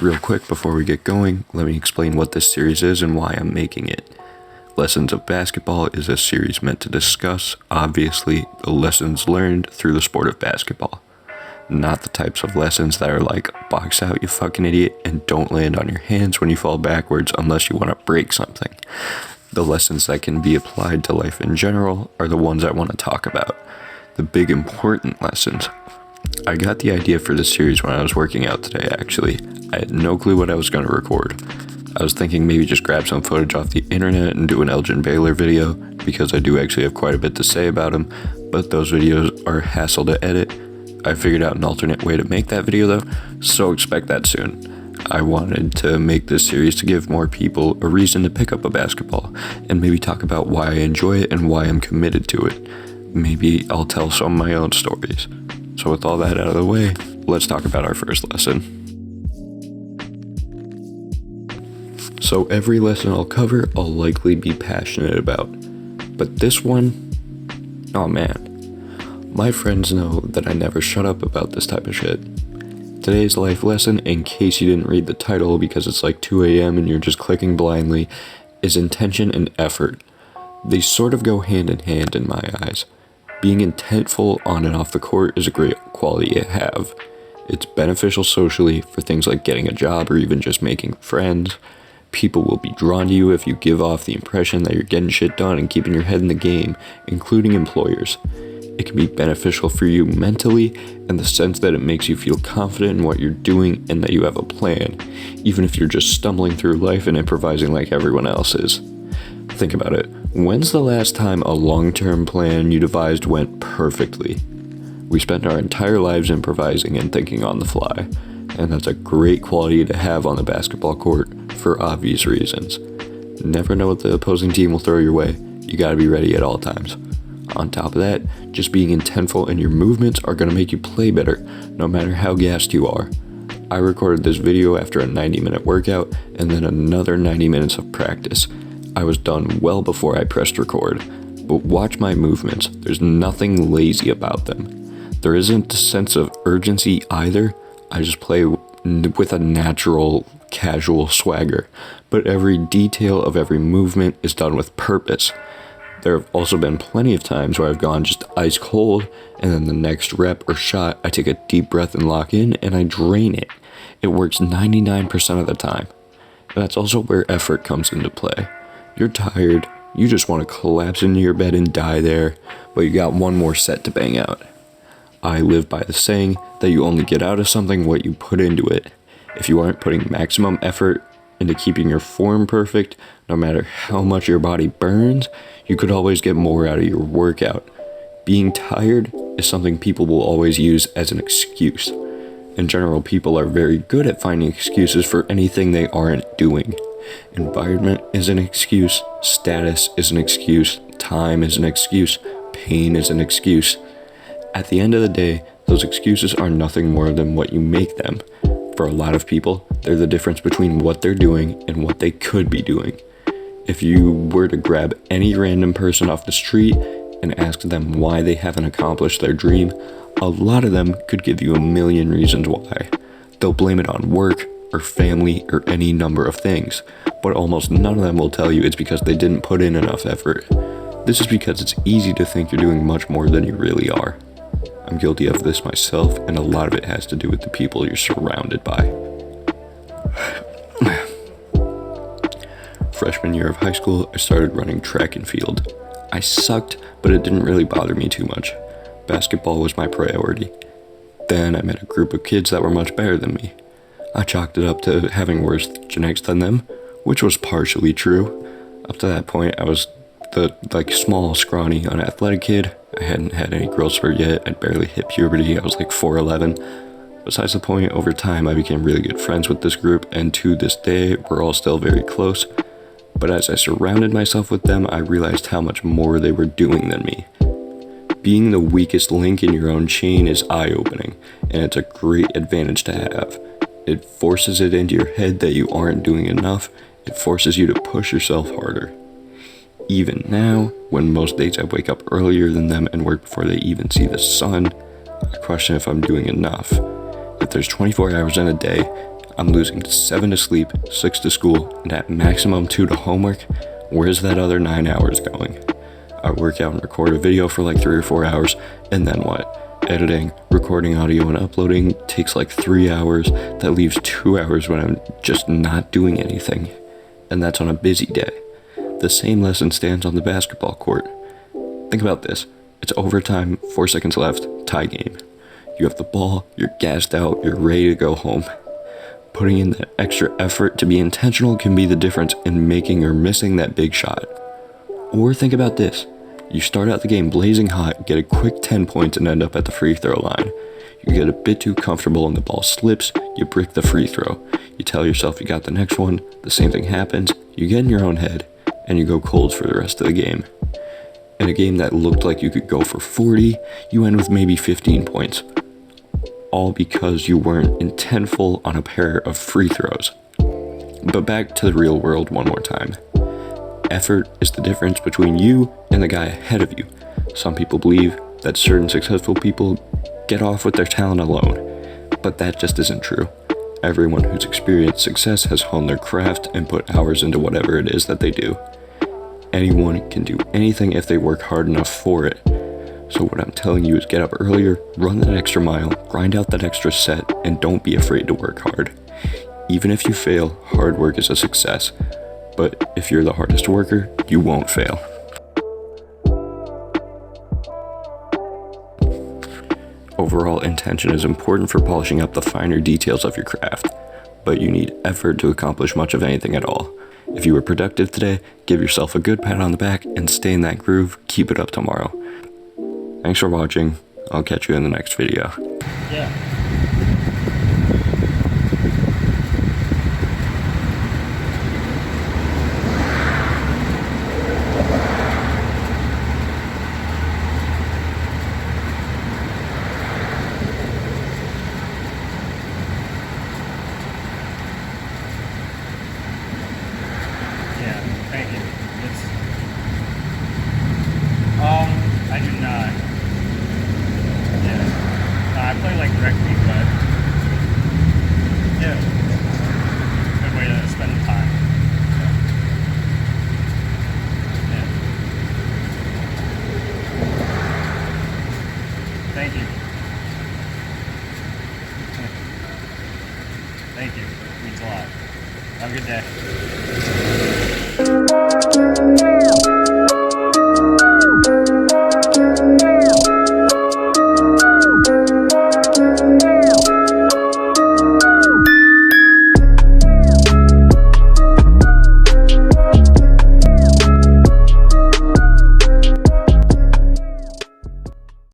Real quick before we get going, let me explain what this series is and why I'm making it. Lessons of Basketball is a series meant to discuss, obviously, the lessons learned through the sport of basketball. Not the types of lessons that are like, box out you fucking idiot and don't land on your hands when you fall backwards unless you want to break something. The lessons that can be applied to life in general are the ones I want to talk about. The big important lessons. I got the idea for this series when I was working out today, actually. I had no clue what I was going to record. I was thinking maybe just grab some footage off the internet and do an Elgin Baylor video, because I do actually have quite a bit to say about him, but those videos are a hassle to edit. I figured out an alternate way to make that video though, so expect that soon. I wanted to make this series to give more people a reason to pick up a basketball, and maybe talk about why I enjoy it and why I'm committed to it. Maybe I'll tell some of my own stories. So with all that out of the way, let's talk about our first lesson. So every lesson I'll cover, I'll likely be passionate about. But this one, oh man. My friends know that I never shut up about this type of shit. Today's life lesson, in case you didn't read the title because it's like 2 a.m. and you're just clicking blindly, is intention and effort. They sort of go hand in hand in my eyes. Being intentful on and off the court is a great quality to have. It's beneficial socially for things like getting a job or even just making friends. People will be drawn to you if you give off the impression that you're getting shit done and keeping your head in the game, including employers. It can be beneficial for you mentally in the sense that it makes you feel confident in what you're doing and that you have a plan, even if you're just stumbling through life and improvising like everyone else is. Think about it. When's the last time a long-term plan you devised went perfectly? We spend our entire lives improvising and thinking on the fly, and that's a great quality to have on the basketball court for obvious reasons. Never know what the opposing team will throw your way. You gotta be ready at all times. On top of that, just being intentful in your movements are gonna make you play better, no matter how gassed you are. I recorded this video after a 90-minute workout and then another 90 minutes of practice. I was done well before I pressed record, but watch my movements. There's nothing lazy about them. There isn't a sense of urgency either. I just play with a natural, casual swagger, but every detail of every movement is done with purpose. There have also been plenty of times where I've gone just ice cold, and then the next rep or shot, I take a deep breath and lock in, and I drain it. It works 99% of the time. That's also where effort comes into play. You're tired, you just want to collapse into your bed and die there, but you got one more set to bang out. I live by the saying that you only get out of something what you put into it. If you aren't putting maximum effort into keeping your form perfect, no matter how much your body burns, you could always get more out of your workout. Being tired is something people will always use as an excuse. In general, people are very good at finding excuses for anything they aren't doing. Environment is an excuse, status is an excuse, time is an excuse, pain is an excuse. At the end of the day, those excuses are nothing more than what you make them. For a lot of people, they're the difference between what they're doing and what they could be doing. If you were to grab any random person off the street and ask them why they haven't accomplished their dream, a lot of them could give you a million reasons why. They'll blame it on work, or family, or any number of things, but almost none of them will tell you it's because they didn't put in enough effort. This is because it's easy to think you're doing much more than you really are. I'm guilty of this myself, and a lot of it has to do with the people you're surrounded by. Freshman year of high school, I started running track and field. I sucked, but it didn't really bother me too much. Basketball was my priority. Then I met a group of kids that were much better than me. I chalked it up to having worse genetics than them, which was partially true. Up to that point, I was the small, scrawny, unathletic kid. I hadn't had any growth spurt yet. I'd barely hit puberty. I was like 4'11". Besides the point, over time, I became really good friends with this group, and to this day, we're all still very close. But as I surrounded myself with them, I realized how much more they were doing than me. Being the weakest link in your own chain is eye-opening, and it's a great advantage to have. It forces it into your head that you aren't doing enough. It forces you to push yourself harder. Even now, when most days I wake up earlier than them and work before they even see the sun, I question if I'm doing enough. If there's 24 hours in a day, I'm losing 7 to sleep, 6 to school, and at maximum 2 to homework. Where's that other 9 hours going? I work out and record a video for like 3 or 4 hours, and then what? Editing, recording audio, and uploading takes like 3 hours. That leaves 2 hours when I'm just not doing anything. And that's on a busy day. The same lesson stands on the basketball court. Think about this. It's overtime, 4 seconds left, tie game. You have the ball, you're gassed out, you're ready to go home. Putting in that extra effort to be intentional can be the difference in making or missing that big shot. Or think about this. You start out the game blazing hot, get a quick 10 points, and end up at the free throw line. You get a bit too comfortable and the ball slips, you brick the free throw. You tell yourself you got the next one, the same thing happens, you get in your own head, and you go cold for the rest of the game. In a game that looked like you could go for 40, you end with maybe 15 points. All because you weren't intentful on a pair of free throws. But back to the real world one more time. Effort is the difference between you and the guy ahead of you. Some people believe that certain successful people get off with their talent alone, but that just isn't true. Everyone who's experienced success has honed their craft and put hours into whatever it is that they do. Anyone can do anything if they work hard enough for it. So what I'm telling you is get up earlier, run that extra mile, grind out that extra set, and don't be afraid to work hard. Even if you fail, hard work is a success. But if you're the hardest worker, you won't fail. Overall intention is important for polishing up the finer details of your craft, but you need effort to accomplish much of anything at all. If you were productive today, give yourself a good pat on the back and stay in that groove. Keep it up tomorrow. Thanks for watching. I'll catch you in the next video. Yeah. Yeah, thank you. I do not. Yeah. I play like rugby, but yeah, good way to spend the time. Yeah. Thank you. Thank you. Means a lot. Have a good day.